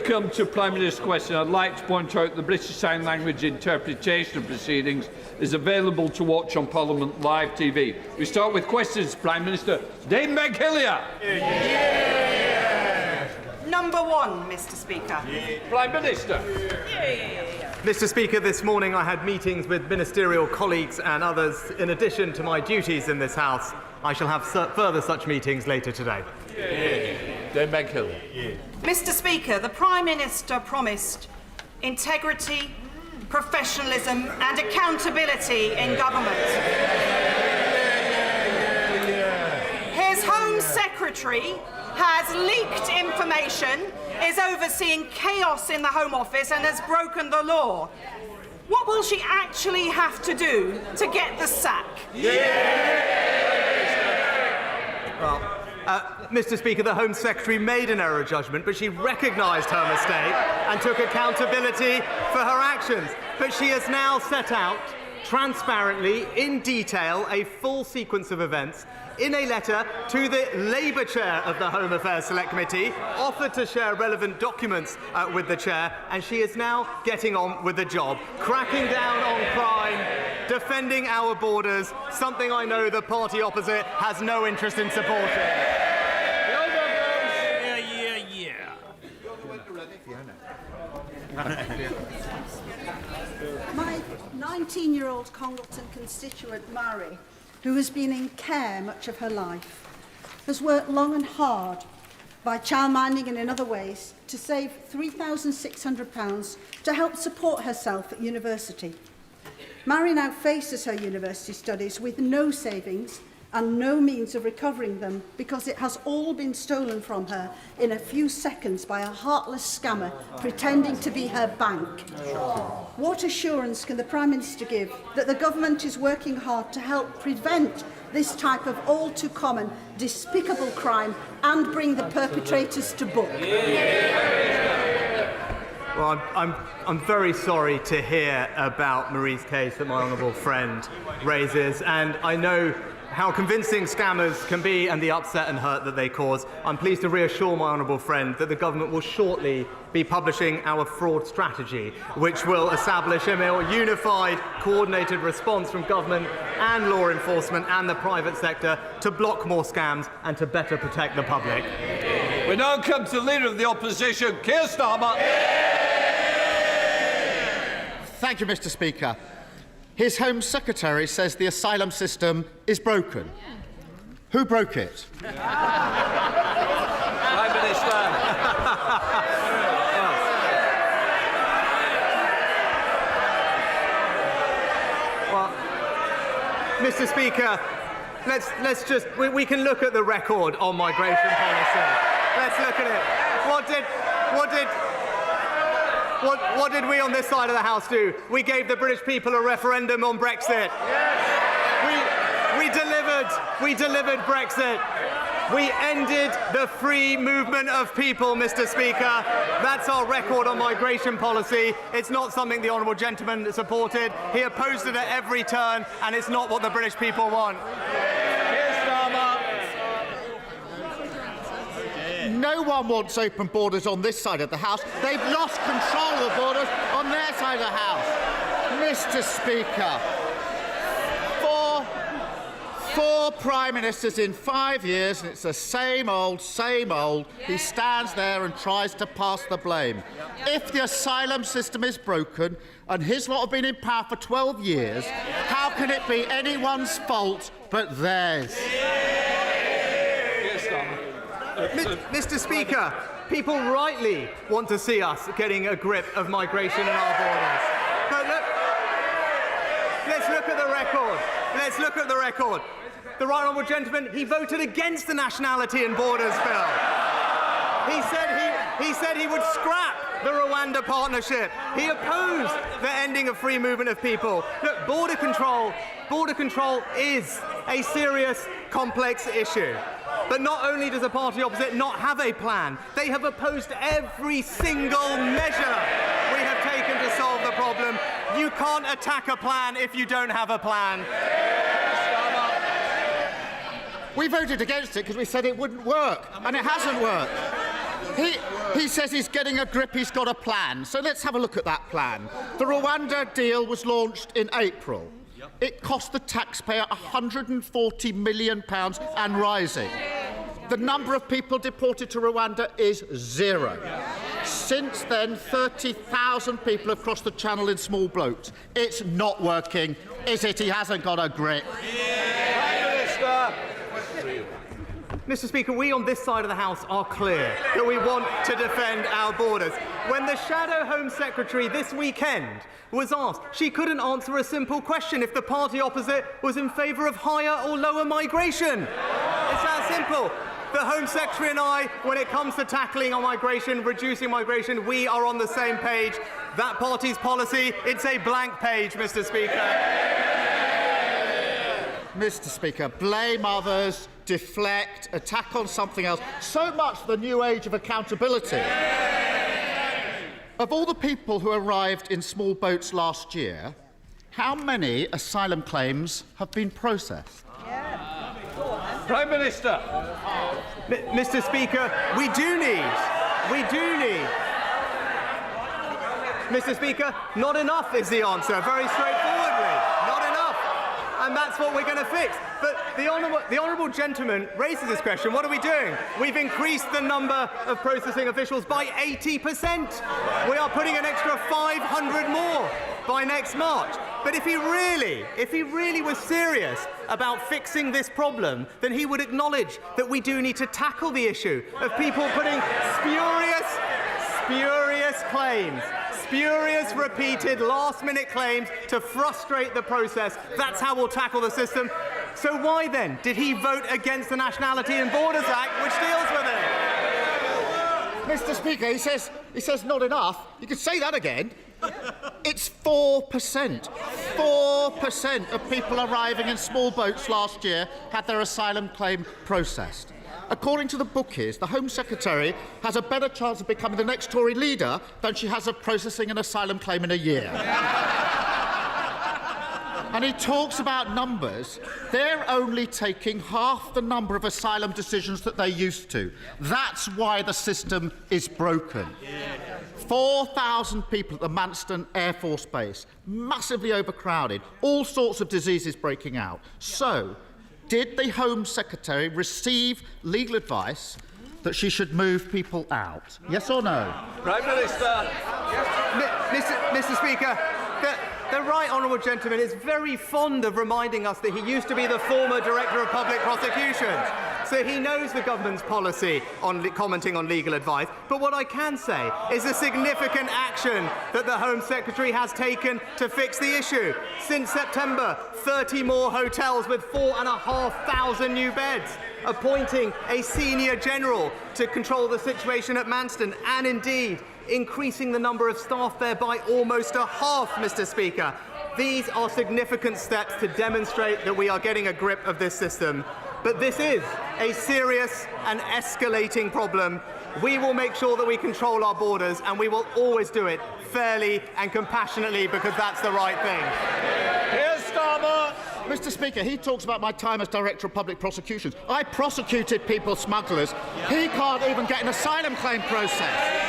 come to Prime Minister's question, I'd like to point out the British Sign Language interpretation of proceedings is available to watch on Parliament Live TV. We start with questions. Prime Minister, Dame Meg Hillier. Number one, Mr. Speaker. Prime Minister. Mr. Speaker, this morning I had meetings with ministerial colleagues and others in addition to my duties in this House. I shall have further such meetings later today. Dame Meg Hillier. Mr. Speaker, the Prime Minister promised integrity, professionalism and accountability in government. His Home Secretary has leaked information, is overseeing chaos in the Home Office and has broken the law. What will she actually have to do to get the sack? Well, Mr. Speaker, the Home Secretary made an error judgment, but she recognised her mistake and took accountability for her actions. But she has now set out, transparently, in detail, a full sequence of events in a letter to the Labour Chair of the Home Affairs Select Committee, offered to share relevant documents with the Chair, and she is now getting on with the job, cracking down on crime, defending our borders, something I know the party opposite has no interest in supporting. My 19-year-old Congleton constituent, Mary, who has been in care much of her life, has worked long and hard by childminding and in other ways to save £3,600 to help support herself at university. Mary now faces her university studies with no savings and no means of recovering them because it has all been stolen from her in a few seconds by a heartless scammer pretending to be her bank. What assurance can the Prime Minister give that the government is working hard to help prevent this type of all too common, despicable crime and bring the perpetrators to book? Well, I'm very sorry to hear about Marie's case that my honourable friend raises, and I know how convincing scammers can be and the upset and hurt that they cause. I'm pleased to reassure my honourable friend that the government will shortly be publishing our fraud strategy, which will establish a more unified, coordinated response from government and law enforcement and the private sector to block more scams and to better protect the public. We now come to the Leader of the Opposition, Keir Starmer. Thank you, Mr. Speaker. His Home Secretary says the asylum system is broken. Who broke it? Prime Minister. Well, Mr. Speaker, let's just we can look at the record on migration policy. Let's look at it. What did we on this side of the House do? We gave the British people a referendum on Brexit. We delivered Brexit. We ended the free movement of people, Mr. Speaker. That's our record on migration policy. It's not something the honourable gentleman supported. He opposed it at every turn, and it's not what the British people want. No one wants open borders on this side of the House. They've lost control of the borders on their side of the House. Mr. Speaker, four Prime Ministers in 5 years, and it's the same old, same old. He stands there and tries to pass the blame. If the asylum system is broken, and his lot have been in power for 12 years, how can it be anyone's fault but theirs? Mr. Speaker, people rightly want to see us getting a grip of migration in our borders. But look, let's look at the record. Let's look at the record. The right honourable gentleman, he voted against the Nationality and Borders Bill. He said he would scrap the Rwanda partnership. He opposed the ending of free movement of people. Look, border control is a serious, complex issue. But not only does the party opposite not have a plan, they have opposed every single measure we have taken to solve the problem. You can't attack a plan if you don't have a plan. We voted against it because we said it wouldn't work, and it hasn't worked. He says he's getting a grip, he's got a plan. So let's have a look at that plan. The Rwanda deal was launched in April. It cost the taxpayer £140 million and rising. The number of people deported to Rwanda is 0. Since then, 30,000 people have crossed the channel in small boats. It's not working, is it? He hasn't got a grip. Mr. Speaker, we on this side of the House are clear that we want to defend our borders. When the Shadow Home Secretary this weekend was asked, she couldn't answer a simple question if the party opposite was in favour of higher or lower migration. It's that simple. The Home Secretary and I, when it comes to tackling on migration, reducing migration, we are on the same page. That party's policy, it's a blank page, Mr. Speaker. Mr. Speaker, blame others, deflect, attack on something else. So much for the new age of accountability. Of all the people who arrived in small boats last year, how many asylum claims have been processed? Prime Minister. Mr. Speaker, we do need. Mr. Speaker, not enough is the answer, very straightforwardly. Not enough. And that's what we're going to fix. But the honourable gentleman raises this question. What are we doing? We've increased the number of processing officials by 80%. We are putting an extra 500 more by next March. But if he really was serious about fixing this problem, then he would acknowledge that we do need to tackle the issue of people putting spurious claims, spurious, repeated, last-minute claims to frustrate the process. That's how we'll tackle the system. So why, then, did he vote against the Nationality and Borders Act, which deals with it? Mr. Speaker, he says not enough. You could say that again. It's 4%. 4% of people arriving in small boats last year had their asylum claim processed. According to the bookies, the Home Secretary has a better chance of becoming the next Tory leader than she has of processing an asylum claim in a year. And he talks about numbers. They're only taking half the number of asylum decisions that they used to. That's why the system is broken. 4,000 people at the Manston Air Force Base, massively overcrowded, all sorts of diseases breaking out. So, did the Home Secretary receive legal advice that she should move people out? Yes or no? Prime Minister. Mr. Speaker, the right honourable gentleman is very fond of reminding us that he used to be the former Director of Public Prosecutions. So he knows the government's policy on commenting on legal advice. But what I can say is the significant action that the Home Secretary has taken to fix the issue. Since September, 30 more hotels with 4,500 new beds, appointing a senior general to control the situation at Manston, and indeed increasing the number of staff there by almost a half, Mr. Speaker. These are significant steps to demonstrate that we are getting a grip of this system. But this is a serious and escalating problem. We will make sure that we control our borders, and we will always do it fairly and compassionately, because that's the right thing. Keir Starmer. Mr. Speaker, he talks about my time as Director of Public Prosecutions. I prosecuted people smugglers. He can't even get an asylum claim processed.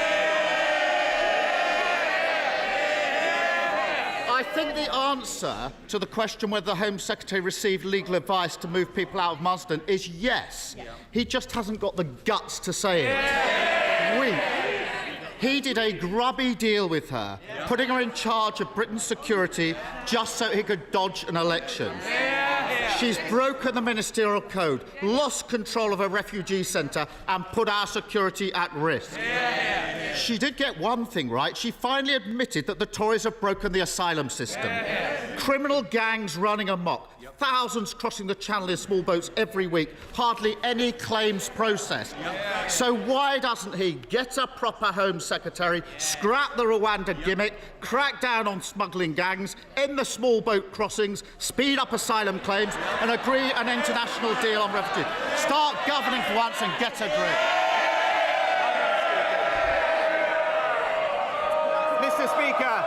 I think the answer to the question whether the Home Secretary received legal advice to move people out of Manston is yes. He just hasn't got the guts to say it. He did a grubby deal with her, putting her in charge of Britain's security just so he could dodge an election. She's broken the ministerial code, lost control of a refugee centre and put our security at risk. She did get one thing right. She finally admitted that the Tories have broken the asylum system. Criminal gangs running amok, thousands crossing the channel in small boats every week, hardly any claims processed. So why doesn't he get a proper Home Secretary, scrap the Rwanda gimmick, crack down on smuggling gangs, end the small boat crossings, speed up asylum claims and agree an international deal on refugees? Start governing for once and get a grip. Mr. Speaker,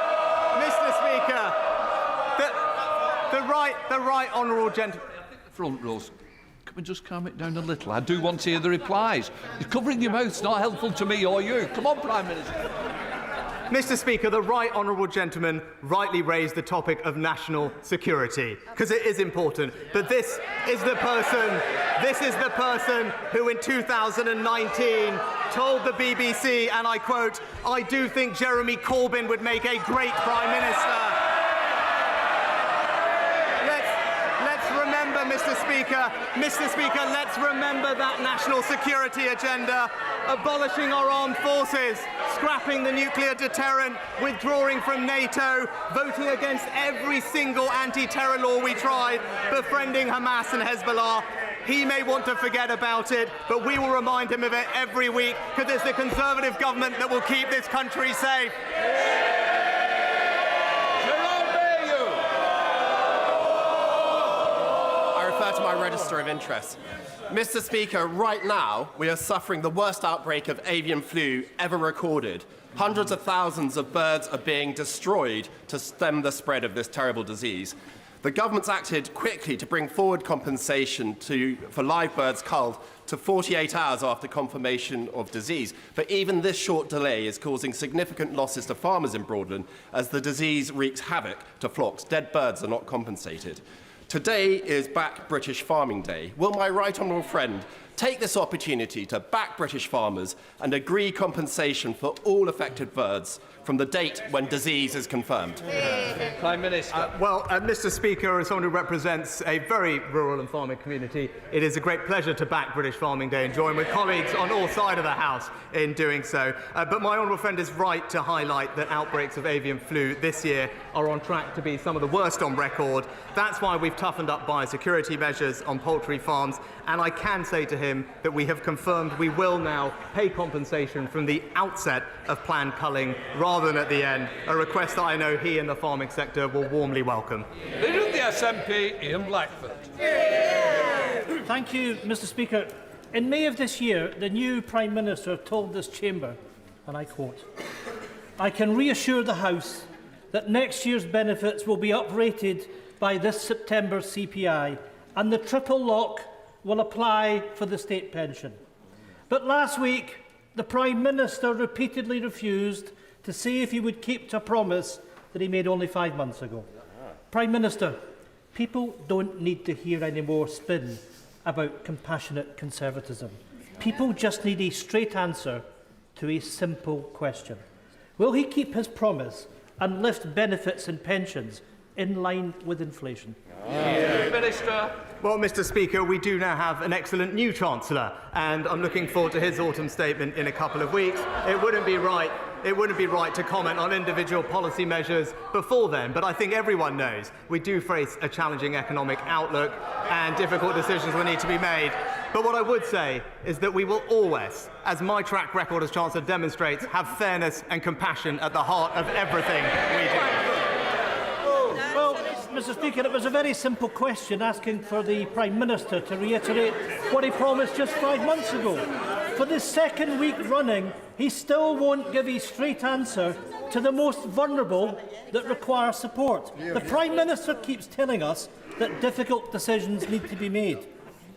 the right honourable gentleman. Front rows. can we just calm it down a little? I do want to hear the replies. You're covering your mouth. It's not helpful to me or you. Come on, Prime Minister. Mr. Speaker, the right honourable gentleman rightly raised the topic of national security, because it is important. But this is the person who in 2019 told the BBC, and I quote, "I do think Jeremy Corbyn would make a great Prime Minister." Mr. Speaker, let's remember that national security agenda, abolishing our armed forces, scrapping the nuclear deterrent, withdrawing from NATO, voting against every single anti-terror law we tried, befriending Hamas and Hezbollah. He may want to forget about it, but we will remind him of it every week, because it's the Conservative government that will keep this country safe. To my register of interests. Mr. Speaker, right now we are suffering the worst outbreak of avian flu ever recorded. Hundreds of thousands of birds are being destroyed to stem the spread of this terrible disease. The government's acted quickly to bring forward compensation for live birds culled to 48 hours after confirmation of disease. But even this short delay is causing significant losses to farmers in Broadland as the disease wreaks havoc to flocks. Dead birds are not compensated. Today is Back British Farming Day. Will my right honourable friend take this opportunity to back British farmers and agree compensation for all affected birds from the date when disease is confirmed? Prime Minister. Mr. Speaker, as someone who represents a very rural and farming community, it is a great pleasure to back British Farming Day and join with colleagues on all sides of the House in doing so. But my honourable friend is right to highlight that outbreaks of avian flu this year are on track to be some of the worst on record. That's why we've toughened up biosecurity measures on poultry farms, and I can say to him that we have confirmed we will now pay compensation from the outset of planned culling rather than at the end, a request that I know he and the farming sector will warmly welcome. Leader of the SNP, Ian Blackford. Thank you, Mr. Speaker. In May of this year, the new Prime Minister told this chamber, and I quote, "I can reassure the House that next year's benefits will be uprated by this September's CPI, and the triple lock will apply for the state pension." But last week, the Prime Minister repeatedly refused to say if he would keep to a promise that he made only 5 months ago. Prime Minister, people don't need to hear any more spin about compassionate conservatism. People just need a straight answer to a simple question. Will he keep his promise and lift benefits and pensions in line with inflation? Minister. Well, Mr. Speaker, we do now have an excellent new Chancellor, and I'm looking forward to his autumn statement in a couple of weeks. It wouldn't be right to comment on individual policy measures before then, but I think everyone knows we do face a challenging economic outlook and difficult decisions will need to be made. But what I would say is that we will always, as my track record as Chancellor demonstrates, have fairness and compassion at the heart of everything we do. Well, Mr. Speaker, it was a very simple question asking for the Prime Minister to reiterate what he promised just 5 months ago. For the second week running, he still won't give a straight answer to the most vulnerable that require support. The Prime Minister keeps telling us that difficult decisions need to be made,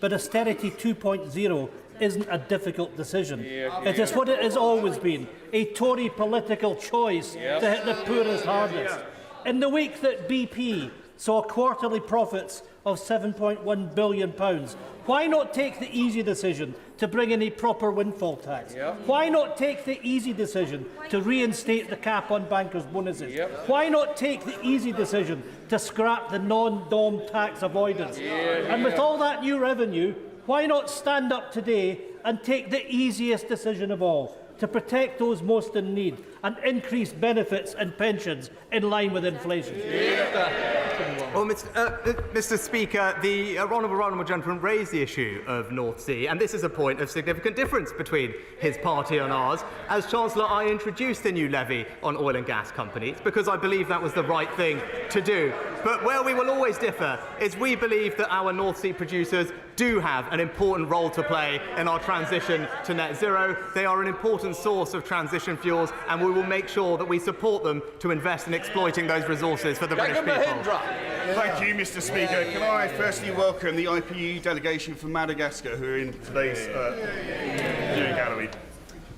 but austerity 2.0 isn't a difficult decision. It is what it has always been, a Tory political choice to hit the poorest hardest. In the week that BP saw quarterly profits of £7.1 billion, why not take the easy decision to bring in a proper windfall tax? Why not take the easy decision to reinstate the cap on bankers' bonuses? Why not take the easy decision to scrap the non-dom tax avoidance? And with all that new revenue, why not stand up today and take the easiest decision of all, to protect those most in need and increase benefits and pensions in line with inflation? Well, Mr. Speaker, the honourable gentleman raised the issue of North Sea, and this is a point of significant difference between his party and ours. As Chancellor, I introduced the new levy on oil and gas companies because I believe that was the right thing to do. But where we will always differ is we believe that our North Sea producers do have an important role to play in our transition to net zero. They are an important source of transition fuels, and we will make sure that we support them to invest in exploiting those resources for the British people. Thank you, Mr. Speaker. Can I firstly welcome the IPU delegation from Madagascar who are in today's viewing gallery.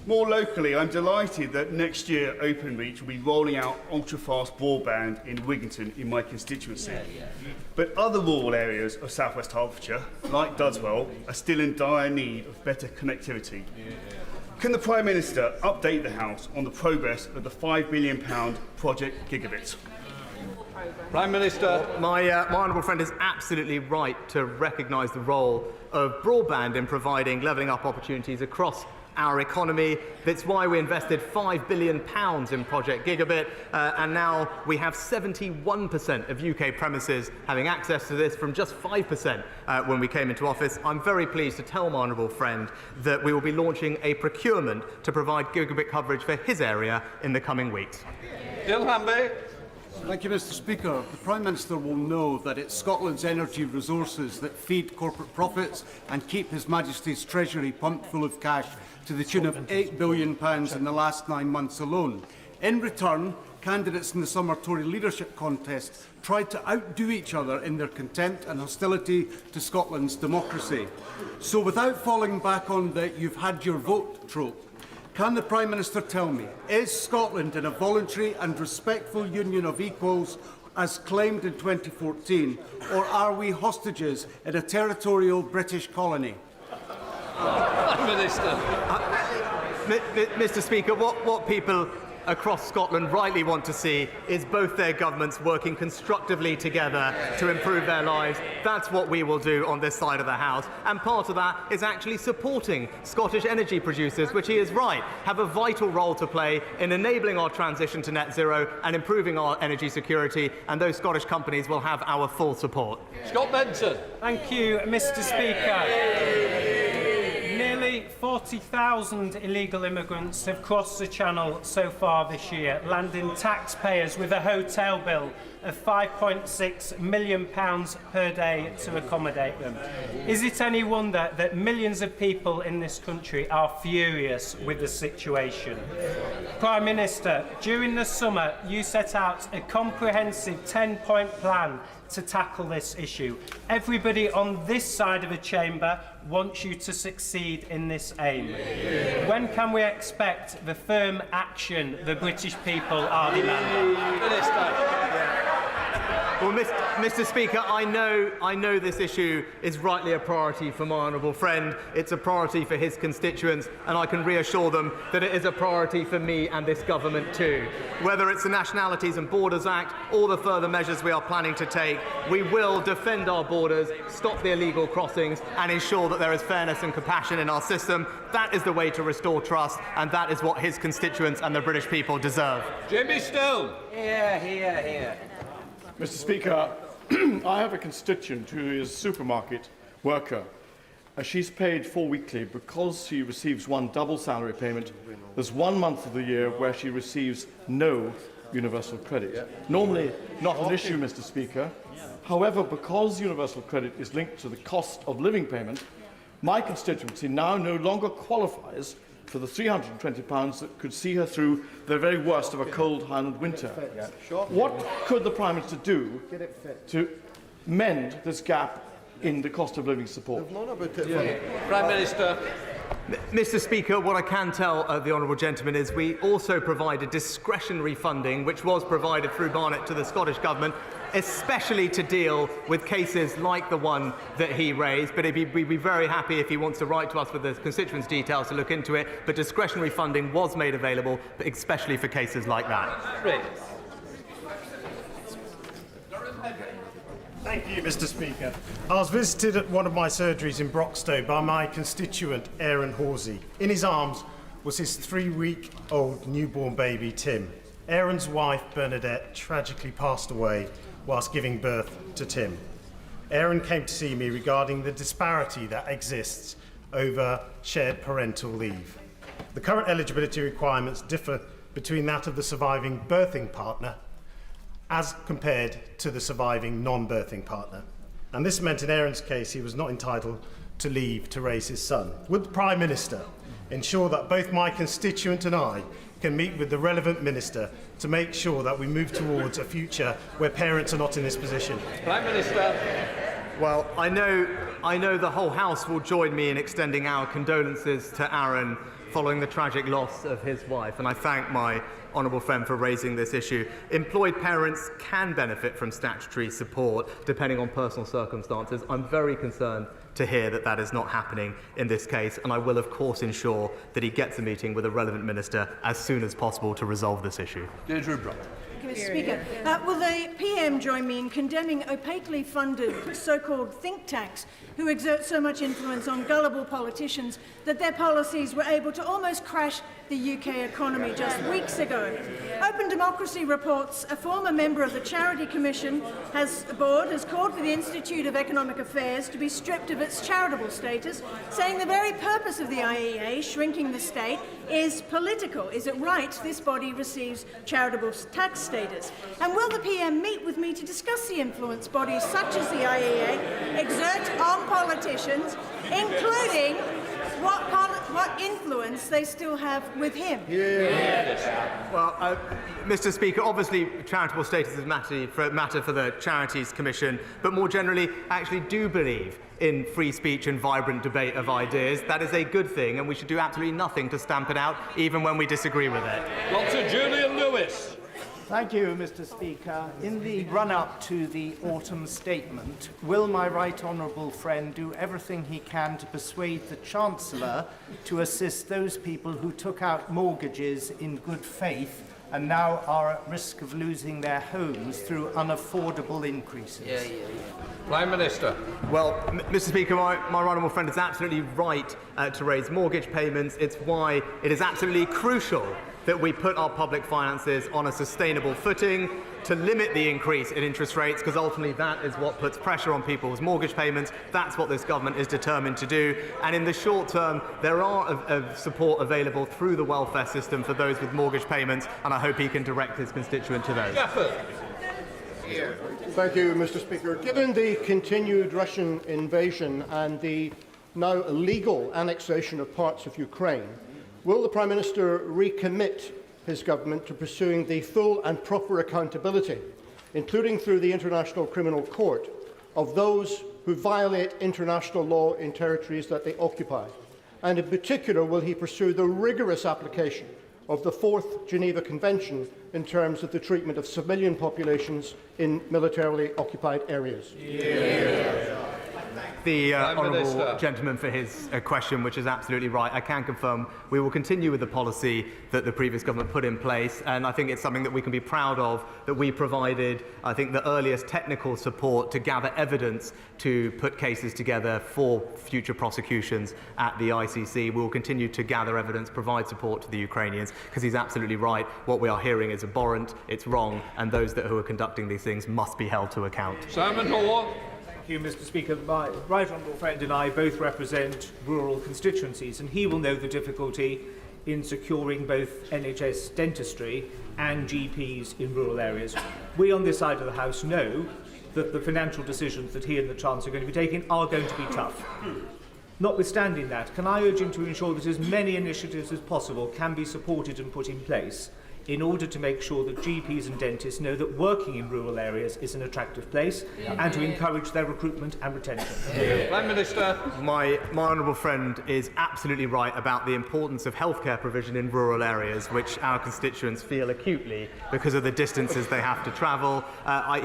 More locally, I'm delighted that next year Openreach will be rolling out ultra-fast broadband in Wigginton in my constituency. But other rural areas of South West Hertfordshire, like Dudswell, are still in dire need of better connectivity. Can the Prime Minister update the House on the progress of the £5 billion Project Gigabit? Prime Minister. My honourable friend is absolutely right to recognise the role of broadband in providing levelling up opportunities across our economy. That's why we invested £5 billion in Project Gigabit, and now we have 71% of UK premises having access to this from just 5% when we came into office. I'm very pleased to tell my honourable friend that we will be launching a procurement to provide gigabit coverage for his area in the coming weeks. Thank you, Mr. Speaker. The Prime Minister will know that it's Scotland's energy resources that feed corporate profits and keep His Majesty's Treasury pumped full of cash to the tune of £8 billion in the last 9 months alone. In return, candidates in the summer Tory leadership contest tried to outdo each other in their contempt and hostility to Scotland's democracy. So without falling back on the "you've had your vote" trope, can the Prime Minister tell me, is Scotland in a voluntary and respectful union of equals as claimed in 2014, or are we hostages in a territorial British colony? Minister. Mr. Speaker, what people across Scotland rightly want to see is both their governments working constructively together to improve their lives. That's what we will do on this side of the House. And part of that is actually supporting Scottish energy producers, which he is right, have a vital role to play in enabling our transition to net zero and improving our energy security, and those Scottish companies will have our full support. Scott Benson. Thank you, Mr. Speaker. Nearly 40,000 illegal immigrants have crossed the Channel so far this year, landing taxpayers with a hotel bill of £5.6 million per day to accommodate them. Is it any wonder that millions of people in this country are furious with the situation? Prime Minister, during the summer you set out a comprehensive 10-point plan to tackle this issue. Everybody on this side of the chamber wants you to succeed in this aim. When can we expect the firm action the British people are demanding? Well, Mr. Speaker, I know this issue is rightly a priority for my honourable friend. It's a priority for his constituents, and I can reassure them that it is a priority for me and this government too. Whether it's the Nationalities and Borders Act or the further measures we are planning to take, we will defend our borders, stop the illegal crossings, and ensure that there is fairness and compassion in our system. That is the way to restore trust, and that is what his constituents and the British people deserve. Jimmy Stone. Here. Mr. Speaker, I have a constituent who is a supermarket worker. She's paid for weekly because she receives one double salary payment. There's 1 month of the year where she receives no universal credit. Normally not an issue, Mr. Speaker. However, because universal credit is linked to the cost of living payment, my constituency now no longer qualifies for the £320 that could see her through the very worst of a cold Highland winter. What could the Prime Minister do to mend this gap in the cost of living support? Prime Minister. Mr. Speaker, what I can tell the honourable gentleman is we also provided discretionary funding, which was provided through Barnett to the Scottish Government, especially to deal with cases like the one that he raised. But we'd be very happy if he wants to write to us with the constituents' details to look into it. But discretionary funding was made available, but especially for cases like that. Great. Thank you, Mr. Speaker. I was visited at one of my surgeries in Broxtowe by my constituent, Aaron Horsey. In his arms was his 3-week-old newborn baby, Tim. Aaron's wife, Bernadette, tragically passed away whilst giving birth to Tim. Aaron came to see me regarding the disparity that exists over shared parental leave. The current eligibility requirements differ between that of the surviving birthing partner as compared to the surviving non-birthing partner. And this meant in Aaron's case he was not entitled to leave to raise his son. Would the Prime Minister ensure that both my constituent and I can meet with the relevant minister to make sure that we move towards a future where parents are not in this position? Prime Minister. Well, I know the whole House will join me in extending our condolences to Aaron following the tragic loss of his wife, and I thank my honourable friend for raising this issue. Employed parents can benefit from statutory support depending on personal circumstances. I'm very concerned to hear that that is not happening in this case, and I will of course ensure that he gets a meeting with a relevant minister as soon as possible to resolve this issue. Mr. Speaker, will the PM join me in condemning opaquely funded so-called think tanks who exert so much influence on gullible politicians that their policies were able to almost crash the UK economy just weeks ago? Open Democracy reports a former member of the Charity Commission has called for the Institute of Economic Affairs to be stripped of its charitable status, saying the very purpose of the IEA, shrinking the state, is political. Is it right this body receives charitable tax status? And will the PM meet with me to discuss the influence bodies such as the IEA exert on politicians, including what influence they still have with him? Well, Mr. Speaker, obviously charitable status is a matter for the Charities Commission, but more generally, I actually do believe in free speech and vibrant debate of ideas. That is a good thing, and we should do absolutely nothing to stamp it out, even when we disagree with it. Dr. Julian Lewis. Thank you, Mr. Speaker. In the run-up to the autumn statement, will my right honourable friend do everything he can to persuade the Chancellor to assist those people who took out mortgages in good faith and now are at risk of losing their homes through unaffordable increases? Prime Minister. Well, Mr. Speaker, my right honourable friend is absolutely right to raise mortgage payments. It's why it is absolutely crucial that we put our public finances on a sustainable footing to limit the increase in interest rates, because ultimately that is what puts pressure on people's mortgage payments. That's what this government is determined to do. And in the short term, there are support available through the welfare system for those with mortgage payments, and I hope he can direct his constituent to those. Thank you, Mr. Speaker. Given the continued Russian invasion and the now illegal annexation of parts of Ukraine, will the Prime Minister recommit his government to pursuing the full and proper accountability, including through the International Criminal Court, of those who violate international law in territories that they occupy? And in particular, will he pursue the rigorous application of the 4th Geneva Convention in terms of the treatment of civilian populations in militarily occupied areas? The honourable gentleman for his question, which is absolutely right. I can confirm we will continue with the policy that the previous government put in place, and I think it's something that we can be proud of, that we provided, I think, the earliest technical support to gather evidence to put cases together for future prosecutions at the ICC. We will continue to gather evidence, provide support to the Ukrainians, because he's absolutely right. What we are hearing is abhorrent, it's wrong, and those who are conducting these things must be held to account. Simon Hall. Thank you, Mr. Speaker. My right honourable friend and I both represent rural constituencies, and he will know the difficulty in securing both NHS dentistry and GPs in rural areas. We on this side of the House know that the financial decisions that he and the Chancellor are going to be taking are going to be tough. Notwithstanding that, can I urge him to ensure that as many initiatives as possible can be supported and put in place in order to make sure that GPs and dentists know that working in rural areas is an attractive place, and to encourage their recruitment and retention? Prime Minister. My honourable friend is absolutely right about the importance of healthcare provision in rural areas, which our constituents feel acutely because of the distances they have to travel.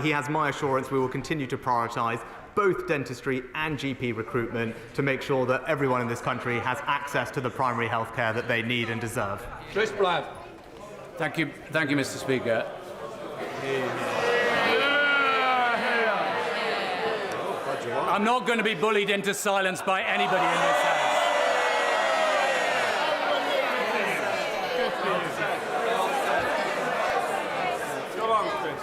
He has my assurance we will continue to prioritise both dentistry and GP recruitment to make sure that everyone in this country has access to the primary health care that they need and deserve. Chris Black. Thank you, Mr. Speaker. I'm not going to be bullied into silence by anybody in this House.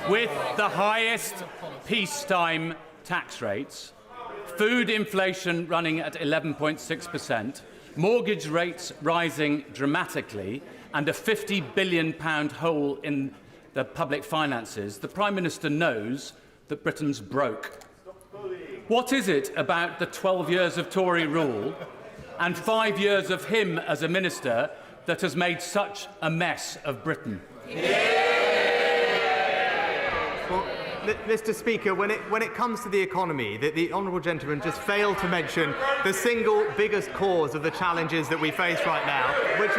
With the highest peacetime tax rates, food inflation running at 11.6%, mortgage rates rising dramatically, and a £50 billion hole in the public finances, the Prime Minister knows that Britain's broke. What is it about the 12 years of Tory rule and 5 years of him as a minister that has made such a mess of Britain? Well, Mr. Speaker, when it comes to the economy, the honourable gentleman just failed to mention the single biggest cause of the challenges that we face right now, which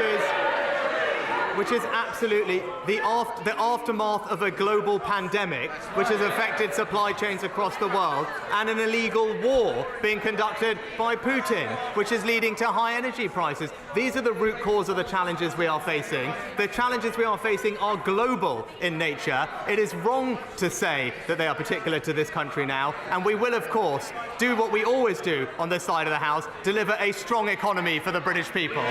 is absolutely the aftermath of a global pandemic which has affected supply chains across the world, and an illegal war being conducted by Putin, which is leading to high energy prices. These are the root cause of the challenges we are facing. The challenges we are facing are global in nature. It is wrong to say that they are particular to this country now, and we will, of course, do what we always do on this side of the House, deliver a strong economy for the British people.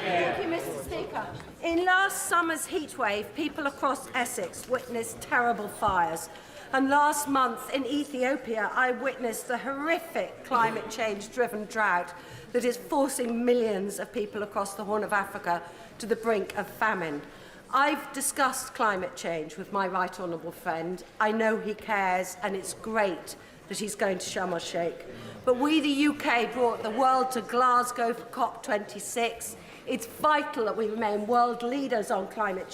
Thank you, Mr. Speaker. In last summer's heatwave, people across Essex witnessed terrible fires. And last month in Ethiopia, I witnessed the horrific climate change-driven drought that is forcing millions of people across the Horn of Africa to the brink of famine. I've discussed climate change with my right honourable friend. I know he cares, and it's great that he's going to Sharm el-Sheikh. But we, the UK, brought the world to Glasgow for COP26. It's vital that we remain world leaders on climate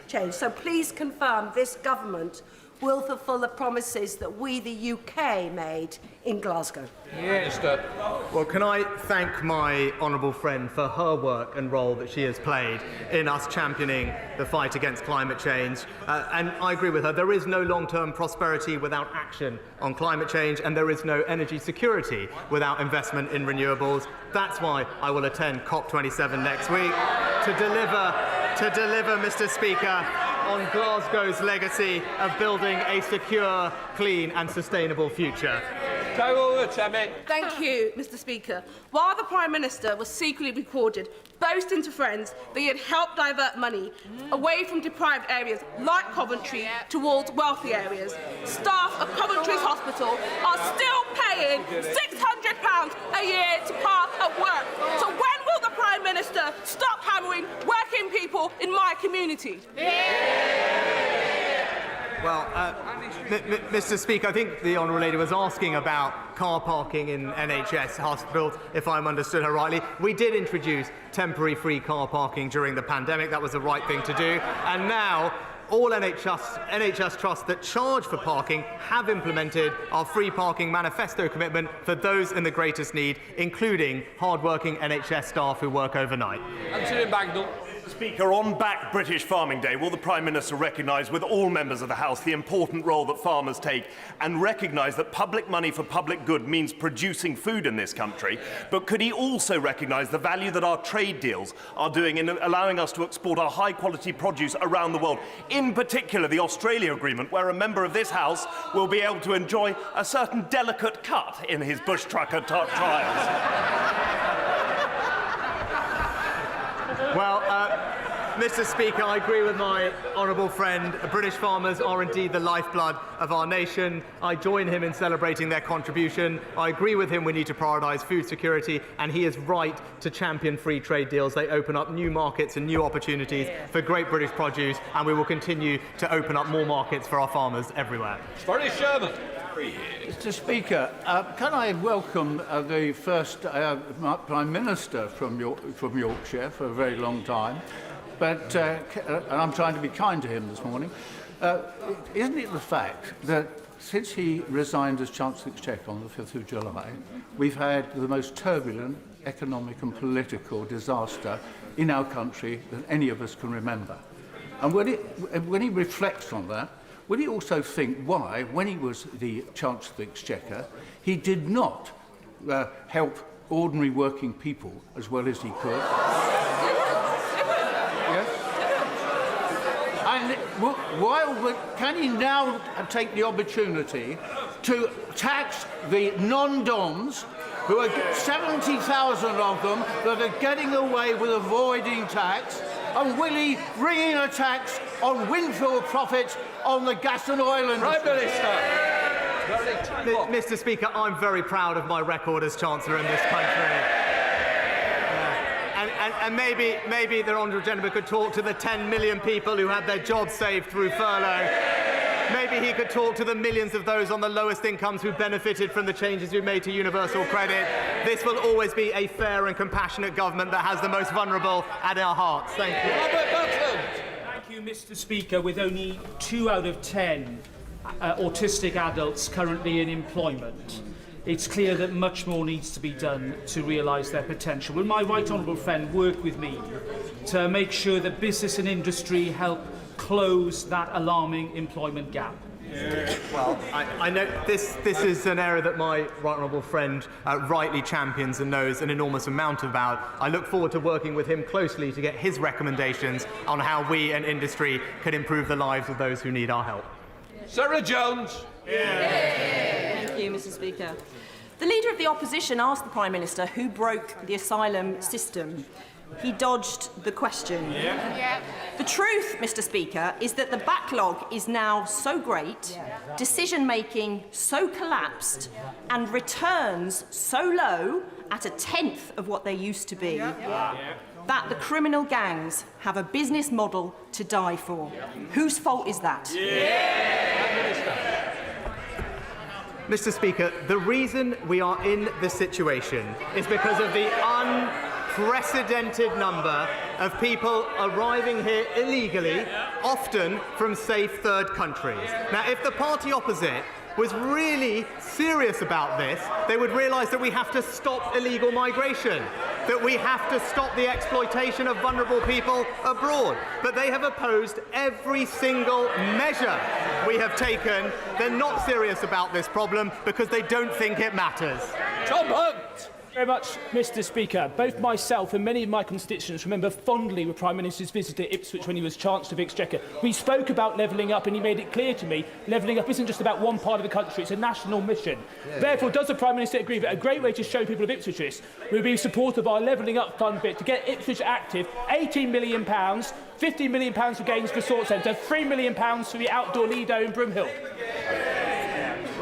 change. So please confirm this government will fulfil the promises that we, the UK, made in Glasgow. Minister. Well, can I thank my honourable friend for her work and role that she has played in us championing the fight against climate change. And I agree with her. There is no long-term prosperity without action on climate change, and there is no energy security without investment in renewables. That's why I will attend COP27 next week to deliver, Mr. Speaker, on Glasgow's legacy of building a secure, clean and sustainable future. Thank you, Mr. Speaker. While the Prime Minister was secretly recorded boasting to friends that he had helped divert money away from deprived areas like Coventry towards wealthy areas, staff of Coventry's hospital are still paying £600 a year to park at work. So when will the Prime Minister stop hammering working people in my community? Well, Mr. Speaker, I think the Honourable Lady was asking about car parking in NHS hospitals, if I'm understood her rightly. We did introduce temporary free car parking during the pandemic. That was the right thing to do. And now all NHS trusts that charge for parking have implemented our free parking manifesto commitment for those in the greatest need, including hard-working NHS staff who work overnight. Speaker, on Back British Farming Day, will the Prime Minister recognise with all members of the House the important role that farmers take and recognise that public money for public good means producing food in this country? But could he also recognise the value that our trade deals are doing in allowing us to export our high-quality produce around the world, in particular the Australia Agreement, where a member of this House will be able to enjoy a certain delicate cut in his bush trucker trials? Well, Mr. Speaker, I agree with my honourable friend. British farmers are indeed the lifeblood of our nation. I join him in celebrating their contribution. I agree with him we need to prioritise food security, and he is right to champion free trade deals. They open up new markets and new opportunities for great British produce, and we will continue to open up more markets for our farmers everywhere. Scottish Sherman. Mr. Speaker, can I welcome the first Prime Minister from Yorkshire for a very long time, but and I'm trying to be kind to him this morning. Isn't it the fact that since he resigned as Chancellor of the Exchequer on the 5th of July, we've had the most turbulent economic and political disaster in our country than any of us can remember? And when he reflects on that, will he also think why, when he was the Chancellor of the Exchequer, he did not help ordinary working people as well as he could? Yes? And can he now take the opportunity to tax the non-DOMs, who are 70,000 of them, that are getting away with avoiding tax? And will he bring in a tax on windfall profits on the gas and oil industry? Prime Minister. Mr. Speaker, I'm very proud of my record as Chancellor in this country. And maybe the Honourable Gentleman could talk to the 10 million people who had their jobs saved through furlough. Maybe he could talk to the millions of those on the lowest incomes who benefited from the changes we made to universal credit. This will always be a fair and compassionate government that has the most vulnerable at our hearts. Thank you. Thank you, Mr. Speaker. With only 2 out of 10 autistic adults currently in employment, it's clear that much more needs to be done to realise their potential. Will my right honourable friend work with me to make sure that business and industry help close that alarming employment gap? Well, I know this is an area that my right honourable friend rightly champions and knows an enormous amount about. I look forward to working with him closely to get his recommendations on how we and industry can improve the lives of those who need our help. Sarah Jones. Thank you, Mr. Speaker. The Leader of the Opposition asked the Prime Minister who broke the asylum system. He dodged the question. The truth, Mr. Speaker, is that the backlog is now so great, decision-making so collapsed, and returns so low, at 1/10 of what they used to be, that the criminal gangs have a business model to die for. Whose fault is that? Mr. Speaker, the reason we are in this situation is because of the unprecedented number of people arriving here illegally, often from safe third countries. Now, if the party opposite was really serious about this, they would realise that we have to stop illegal migration, that we have to stop the exploitation of vulnerable people abroad. But they have opposed every single measure we have taken. They're not serious about this problem because they don't think it matters. Tom Hunt. Very much, Mr. Speaker. Both myself and many of my constituents remember fondly the Prime Minister's visit to Ipswich when he was Chancellor of the Exchequer. We spoke about levelling up and he made it clear to me levelling up isn't just about one part of the country, it's a national mission. Therefore, does the Prime Minister agree that a great way to show people of Ipswich this would be supportive of our levelling up fund bit to get Ipswich active, £18 million, £15 million for Gaines Resort Centre, £3 million for the outdoor Lido in Broomhill?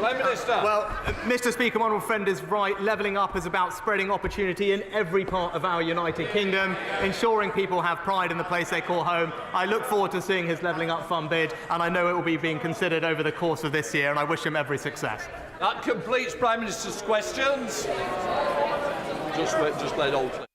Well, Mr. Speaker, my honourable friend is right. Levelling up is about spreading opportunity in every part of our United Kingdom, ensuring people have pride in the place they call home. I look forward to seeing his Levelling Up Fund bid, and I know it will be being considered over the course of this year, and I wish him every success. That completes Prime Minister's questions. Just let Alton.